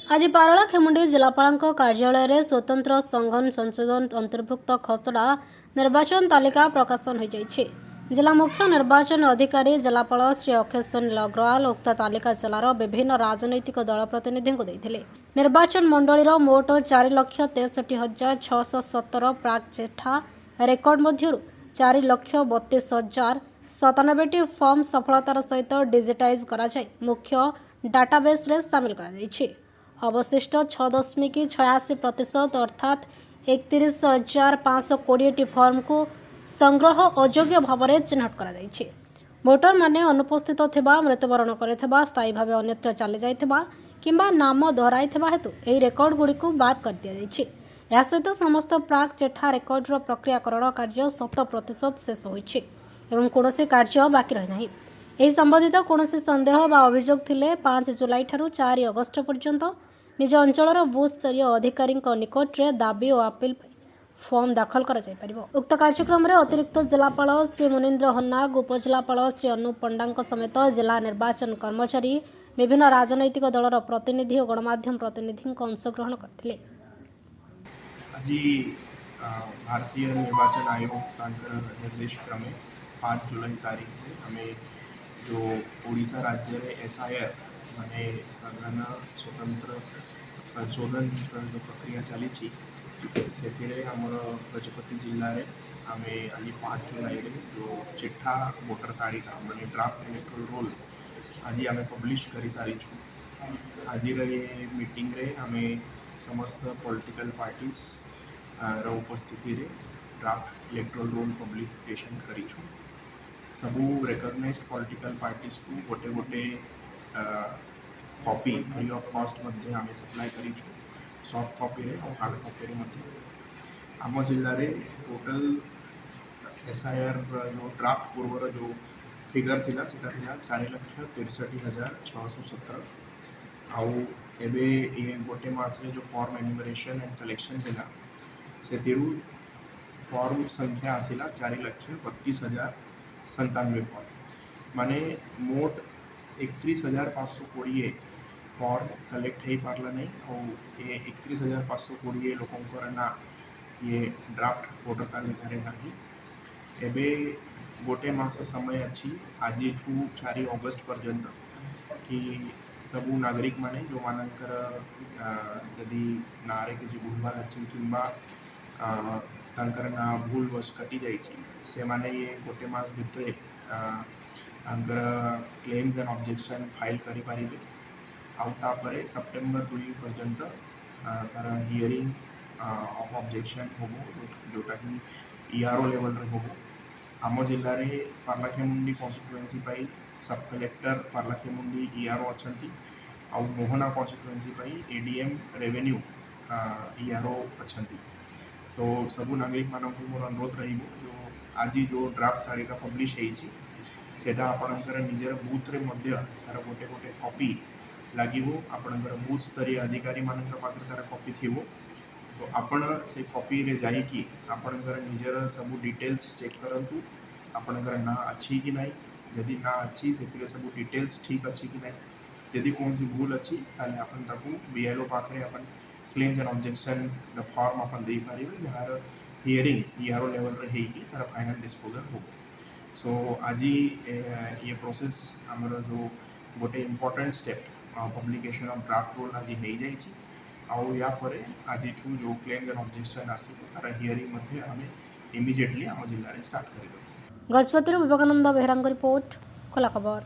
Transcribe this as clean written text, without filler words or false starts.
आज पारला खेमुंडी जिलापाल कार्यालय स्वतंत्र संघन संशोधन अंतर्भुक्त खसड़ा निर्वाचन तालिका प्रकाशन हो जाइए। जिला मुख्य निर्वाचन अधिकारी जिलापाल श्री अक्षय सुनील अग्रवाल उक्त तालिका जिलार विभिन्न राजनैतिक दल प्रतिनिधि को देते। निर्वाचन मंडलीर मोट 4,63,617 प्राक चिठा रेकर्ड मध्य 4,32,097 फॉर्म सफलतार सहित डिजिटाइज कराई मुख्य डाटाबेस रे सामिल कर अवशिष्ट 6.86% अर्थात 31,520 फॉर्म को संग्रह अयोग्य भाव में चिन्हट कर भोटर माने अनुपस्थित थिबा मृत्युवरण करथिबा स्थायी भाव अन्यत्र चली जाइथिबा किंबा नाम दोहराइथिबा हेतु एही रेकर्ड गुडी को बाद कर दिया जाइछि। या सहित समस्त प्राक चिठा रेकर्डर प्रक्रियाकरण कार्य 100% शेष होइछि एवं कोनोसी कार्य बाकी रहि नाही। एही संबंधित कोनोसी संदेह बा अभियोग थिले 5 जुलाई ठारू 4 अगस्त पर्यंत निज अंचलर बूथ स्तरीय अधिकारी निकट में दाबी और अपील फॉर्म दाखल कर उक्त कार्यक्रम में अतिरिक्त जिलापाल श्री मुनीन्द्र हन्नाग उपजिलापाल श्री अनूप पंडा समेत जिला निर्वाचन कर्मचारी विभिन्न राजनैतिक दलर प्रतिनिधि और गणमाध्यम प्रतिनिधि अंशग्रहण करते। भारतीय निर्वाचन आयोग निर्देश क्रमे 5 जुलाई तारीख में हमें जो ओडिशा राज्य में SIR माने सघन स्वतंत्र संशोधन जो प्रक्रिया चली से आमर गजपति जिले में आम आज 5 जुलाई जो चिठा वोटर तालिका माने ड्राफ्ट इलेक्टोरल रोल आज आम पब्लिश कर सारी आज मीटिंग रे आम समस्त पॉलिटिकल पार्टीज उपस्थिति रे ड्राफ्ट इलेक्टोरल रोल पब्लिकेशन करूँ। सबू रिकॉग्नाइज्ड पॉलिटिकल पार्टीज को गोटे गोटे कॉपी फ्री ऑफ कॉस्ट मध्य आम सप्लाई करूँ सॉफ्ट कॉपी रे और हार्ड कॉपी आम जिले में टोटल SIR जो ड्राफ्ट पूर्वर जो फिगर थिला सेटा थिला 4,63,617 आउ एबे ये गोटे मास रे जो फॉर्म एन्यूमरेशन एंड कलेक्शन थिला से फॉर्म संख्या आसिला 4,32,097 फॉर्म माने मोट 31,520 फॉर्म कलेक्ट हो पारला नहीं और ये 31,520 लोकंकर ना ये ड्राफ्ट वोटर तालिका रे नाही। एबे गोटे मास समय अच्छी आज 4 अगस्त पर्यंत कि सबू नागरिक माने जो मानकर यदि नारे किसी भूलभाल अच्छी किंबा तांकर ना भूल वश कटी जाइछि से माने ये गोटे मास भितर क्लेम्स एंड ऑब्जेक्शन फाइल करि पारिबे आउ तापरे सेप्टेम्बर 2 पर्यंत तार हियरिंग ऑफ ऑब्जेक्शन होबो जोटा कि ERO लेवल रे होबो। आम जिले में पार्लाखेमुंडी कन्स्टिट्युएंसी पाई सब कलेक्टर पार्लाखेमुंडी ERO अच्छी आउ मोहना कन्स्टिट्युएंसी पाई ADM रेवेन्यू ERO अच्छी। तो सबू नागरिक मानक मोर अनुरोध रही जो आज जो ड्राफ्ट तालिका पब्लिश होता आपणकर निजर बूथ रे मध्य तार गोटे गोटे कॉपी लगे आपणकर बूथ स्तरीय अधिकारी मान पाखे तार कॉपी थी तो आपण से कॉपी रे जाइकी आपणकर निजर सब डिटेल्स चेक करंतु आपणकर ना अच्छी कि नहीं जदि ना अच्छी से सब डिटेल्स ठीक अच्छी कि नहीं जदि कौन सी भूल अच्छी ताले अपन ताकू BLO पाखे अपन क्लेम्स एंड ऑब्जेक्शन फॉर्म अपन दे पारिबे जहार हियरिंग ERO लेवल रे हेकी तार फाइनल डिस्पोजल हो। सो आज ये प्रोसेस आमर जो गोटे important step publication of draft roll आज हो जाइए आउ या परे आज जो क्लेम एंड ऑब्जेक्शन आसिबो तार हियरिंग मध्ये आम इमिडिएटली आम जिले में स्टार्ट कर। गजपति विवेकानंद बेहरा रिपोर्ट खोला खबर।